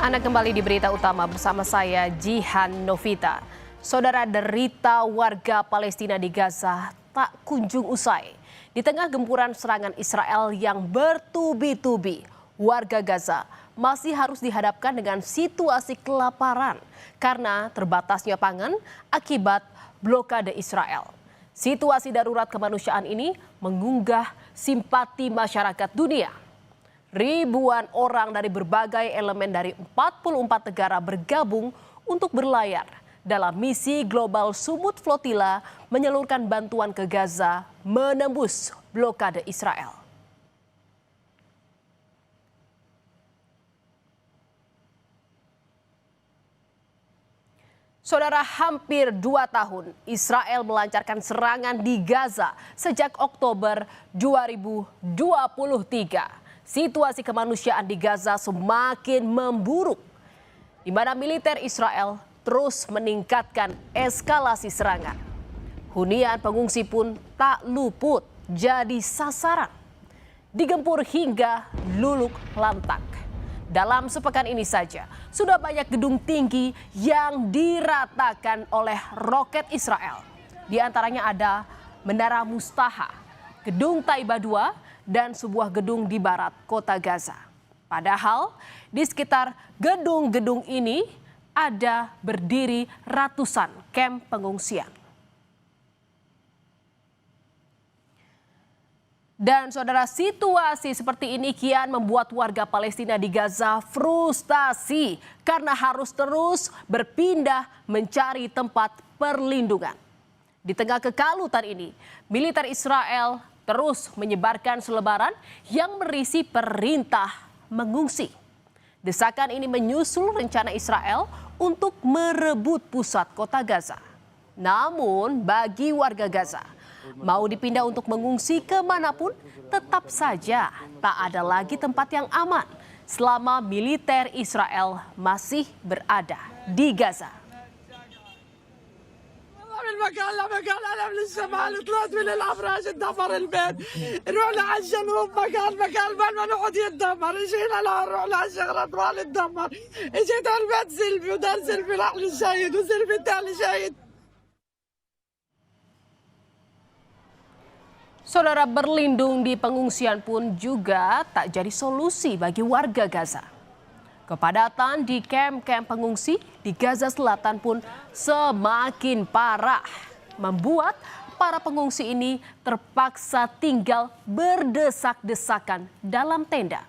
Anda kembali di berita utama bersama saya Jihan Novita. Saudara, derita warga Palestina di Gaza tak kunjung usai. Di tengah gempuran serangan Israel yang bertubi-tubi, warga Gaza masih harus dihadapkan dengan situasi kelaparan karena terbatasnya pangan akibat blokade Israel. Situasi darurat kemanusiaan ini mengunggah simpati masyarakat dunia. Ribuan orang dari berbagai elemen dari 44 negara bergabung untuk berlayar dalam misi global Sumut Flotilla menyalurkan bantuan ke Gaza menembus blokade Israel. Saudara, hampir 2 tahun Israel melancarkan serangan di Gaza sejak Oktober 2023. Situasi kemanusiaan di Gaza semakin memburuk, di mana militer Israel terus meningkatkan eskalasi serangan. Hunian pengungsi pun tak luput jadi sasaran, digempur hingga luluh lantak. Dalam sepekan ini saja, sudah banyak gedung tinggi yang diratakan oleh roket Israel. Di antaranya ada Menara Mustaha, Gedung Taiba II, dan sebuah gedung di barat kota Gaza. Padahal di sekitar gedung-gedung ini ada berdiri ratusan kamp pengungsian. Dan saudara, situasi seperti ini kian membuat warga Palestina di Gaza frustasi karena harus terus berpindah mencari tempat perlindungan. Di tengah kekalutan ini, militer Israel terus menyebarkan selebaran yang berisi perintah mengungsi. Desakan ini menyusul rencana Israel untuk merebut pusat kota Gaza. Namun bagi warga Gaza, mau dipindah untuk mengungsi kemanapun, tetap saja tak ada lagi tempat yang aman selama militer Israel masih berada di Gaza. المكان لمكان انا من الشمال طلعت من الابراج اتدمر البيت رحنا على الجنوب مكان ما نقعد يتدمر اجينا نروح على الشغلات ما نتدمر اجيت على البيت سلبي ودار سلبي لحن الشهيد وسلبي الثاني شهيد. Saudara, berlindung di pengungsian pun juga tak jadi solusi bagi warga Gaza. Kepadatan di kamp-kamp pengungsi di Gaza Selatan pun semakin parah, membuat para pengungsi ini terpaksa tinggal berdesak-desakan dalam tenda.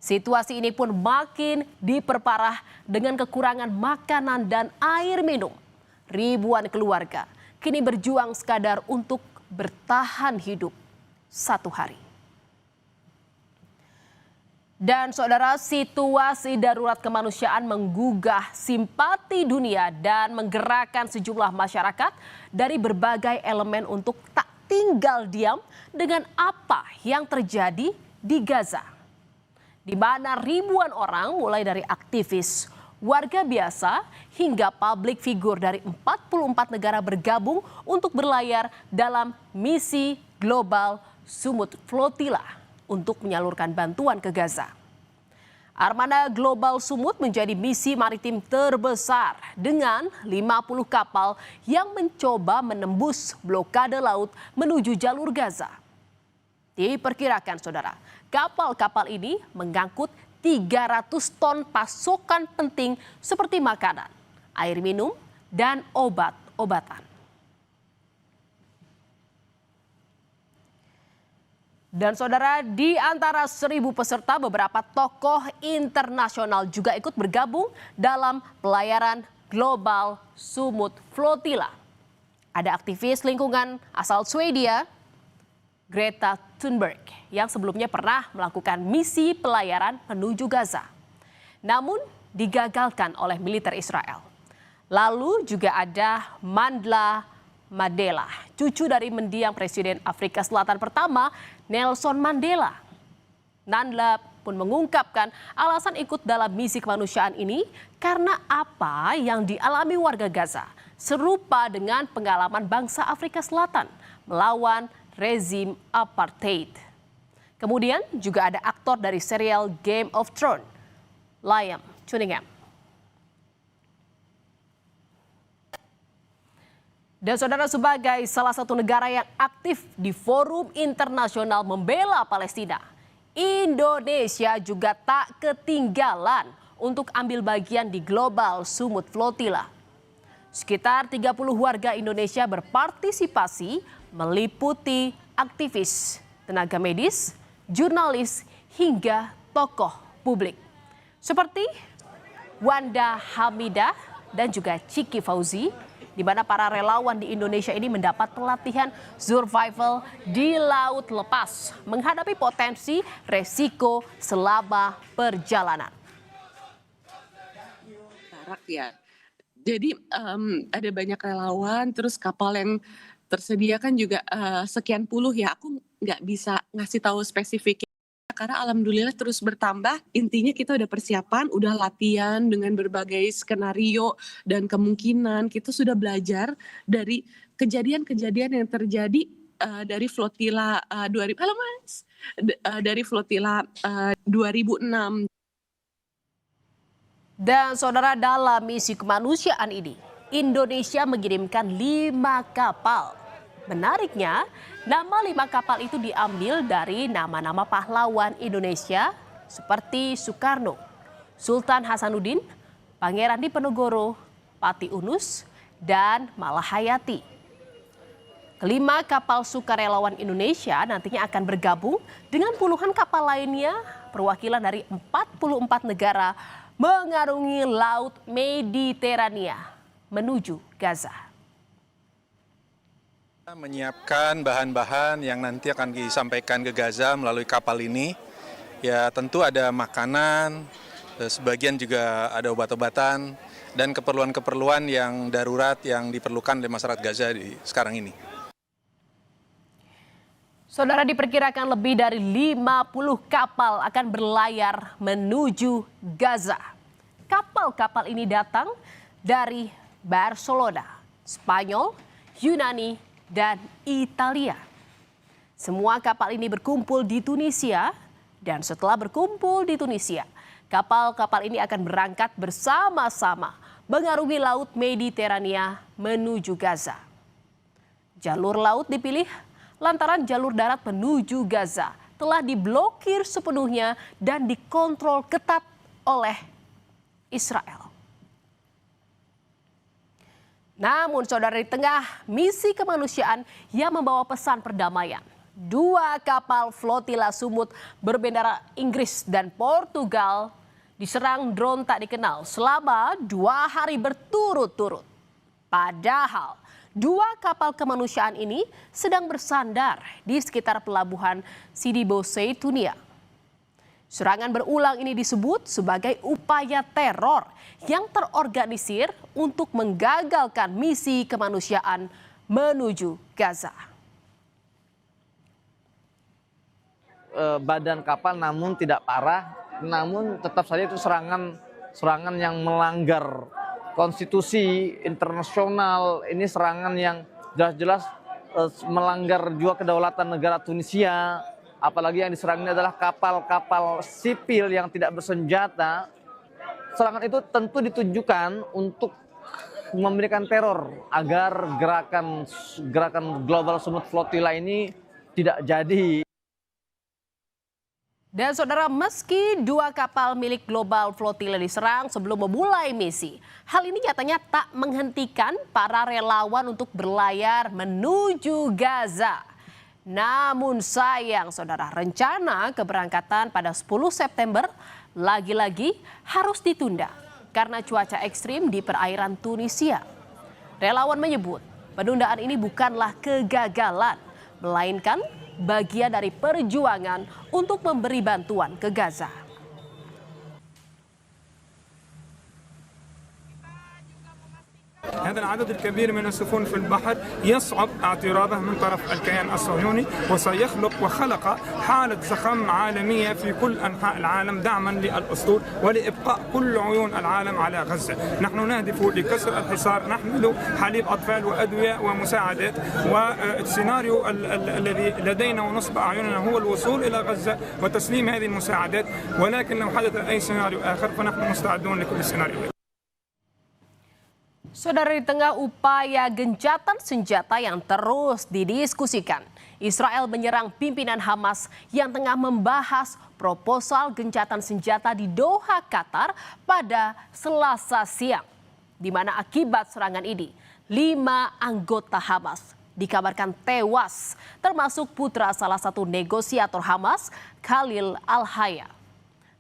Situasi ini pun makin diperparah dengan kekurangan makanan dan air minum. Ribuan keluarga kini berjuang sekadar untuk bertahan hidup satu hari. Dan saudara, situasi darurat kemanusiaan menggugah simpati dunia dan menggerakkan sejumlah masyarakat dari berbagai elemen untuk tak tinggal diam dengan apa yang terjadi di Gaza, di mana ribuan orang mulai dari aktivis, warga biasa hingga publik figur dari 44 negara bergabung untuk berlayar dalam misi global Sumut Flotilla untuk menyalurkan bantuan ke Gaza. Armada Global Sumut menjadi misi maritim terbesar dengan 50 kapal yang mencoba menembus blokade laut menuju jalur Gaza. Diperkirakan saudara, kapal-kapal ini mengangkut 300 ton pasokan penting seperti makanan, air minum, dan obat-obatan. Dan saudara, di antara 1.000 peserta, beberapa tokoh internasional juga ikut bergabung dalam pelayaran global Sumut Flotilla. Ada aktivis lingkungan asal Swedia, Greta Thunberg, yang sebelumnya pernah melakukan misi pelayaran menuju Gaza, namun digagalkan oleh militer Israel. Lalu juga ada Mandla Mandela, cucu dari mendiang Presiden Afrika Selatan pertama, Nelson Mandela. Mandela pun mengungkapkan alasan ikut dalam misi kemanusiaan ini karena apa yang dialami warga Gaza serupa dengan pengalaman bangsa Afrika Selatan melawan rezim apartheid. Kemudian juga ada aktor dari serial Game of Thrones, Liam Cunningham. Dan saudara, sebagai salah satu negara yang aktif di forum internasional membela Palestina, Indonesia juga tak ketinggalan untuk ambil bagian di Global Sumut Flotilla. Sekitar 30 warga Indonesia berpartisipasi meliputi aktivis, tenaga medis, jurnalis, hingga tokoh publik. Seperti Wanda Hamidah dan juga Ciki Fauzi, di mana para relawan di Indonesia ini mendapat pelatihan survival di laut lepas menghadapi potensi resiko selama perjalanan. Ya, jadi ada banyak relawan, terus kapal yang tersedia kan juga sekian puluh ya. Aku nggak bisa ngasih tahu spesifiknya karena alhamdulillah terus bertambah. Intinya kita udah persiapan, udah latihan dengan berbagai skenario dan kemungkinan. Kita sudah belajar dari kejadian-kejadian yang terjadi dari flotila 2006. Dan saudara, dalam misi kemanusiaan ini, Indonesia mengirimkan 5 kapal. Menariknya, nama 5 kapal itu diambil dari nama-nama pahlawan Indonesia seperti Soekarno, Sultan Hasanuddin, Pangeran Diponegoro, Pati Unus, dan Malahayati. Kelima kapal sukarelawan Indonesia nantinya akan bergabung dengan puluhan kapal lainnya perwakilan dari 44 negara mengarungi Laut Mediterania menuju Gaza. Menyiapkan bahan-bahan yang nanti akan disampaikan ke Gaza melalui kapal ini. Ya tentu ada makanan, sebagian juga ada obat-obatan, dan keperluan-keperluan yang darurat yang diperlukan oleh masyarakat Gaza sekarang ini. Saudara, diperkirakan lebih dari 50 kapal akan berlayar menuju Gaza. Kapal-kapal ini datang dari Barcelona, Spanyol, Yunani, dan Italia. Semua kapal ini berkumpul di Tunisia, dan setelah berkumpul di Tunisia, kapal-kapal ini akan berangkat bersama-sama mengarungi Laut Mediterania menuju Gaza. Jalur laut dipilih lantaran jalur darat menuju Gaza telah diblokir sepenuhnya dan dikontrol ketat oleh Israel. Namun saudara, di tengah misi kemanusiaan yang membawa pesan perdamaian, 2 kapal flotila Sumut berbendera Inggris dan Portugal diserang drone tak dikenal selama 2 hari berturut-turut. Padahal 2 kapal kemanusiaan ini sedang bersandar di sekitar pelabuhan Sidi Bou Said, Tunia. Serangan berulang ini disebut sebagai upaya teror yang terorganisir untuk menggagalkan misi kemanusiaan menuju Gaza. Badan kapal namun tidak parah, namun tetap saja itu serangan yang melanggar konstitusi internasional. Ini serangan yang jelas-jelas melanggar juga kedaulatan negara Tunisia. Apalagi yang diserang ini adalah kapal-kapal sipil yang tidak bersenjata. Serangan itu tentu ditujukan untuk memberikan teror agar gerakan Global Sumut Flotilla ini tidak jadi. Dan saudara, meski 2 kapal milik Global Flotilla diserang sebelum memulai misi, hal ini nyatanya tak menghentikan para relawan untuk berlayar menuju Gaza. Namun sayang saudara, rencana keberangkatan pada 10 September lagi-lagi harus ditunda karena cuaca ekstrim di perairan Tunisia. Relawan menyebut penundaan ini bukanlah kegagalan, melainkan bagian dari perjuangan untuk memberi bantuan ke Gaza. هذا العدد الكبير من السفن في البحر يصعب اعتراضه من طرف الكيان الصهيوني، وسيخلق وخلق حالة زخم عالمية في كل أنحاء العالم دعما للأسطول ولإبقاء كل عيون العالم على غزة. نحن نهدف لكسر الحصار، نحمل حليب أطفال وأدوية ومساعدات، والسيناريو الذي لدينا ونصب أعيننا هو الوصول إلى غزة وتسليم هذه المساعدات، ولكن لو حدث أي سيناريو آخر فنحن مستعدون لكل السيناريوهات. Saudara, di tengah upaya gencatan senjata yang terus didiskusikan, Israel menyerang pimpinan Hamas yang tengah membahas proposal gencatan senjata di Doha, Qatar pada Selasa siang, di mana akibat serangan ini 5 anggota Hamas dikabarkan tewas, termasuk putra salah satu negosiator Hamas, Khalil Al-Hayya.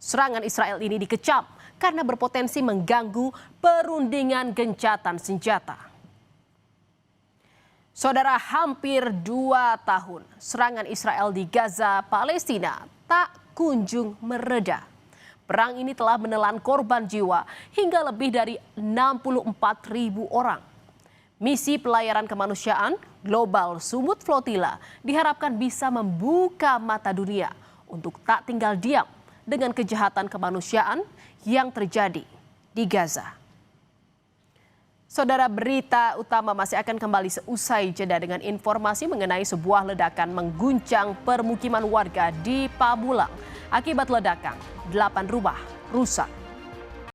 Serangan Israel ini dikecam karena berpotensi mengganggu perundingan gencatan senjata. Saudara, hampir 2 tahun serangan Israel di Gaza, Palestina tak kunjung mereda. Perang ini telah menelan korban jiwa hingga lebih dari 64.000 orang. Misi pelayaran kemanusiaan Global Sumut Flotilla diharapkan bisa membuka mata dunia untuk tak tinggal diam dengan kejahatan kemanusiaan yang terjadi di Gaza. Saudara, berita utama masih akan kembali seusai jeda dengan informasi mengenai sebuah ledakan mengguncang permukiman warga di Pamulang. Akibat ledakan, 8 rumah rusak.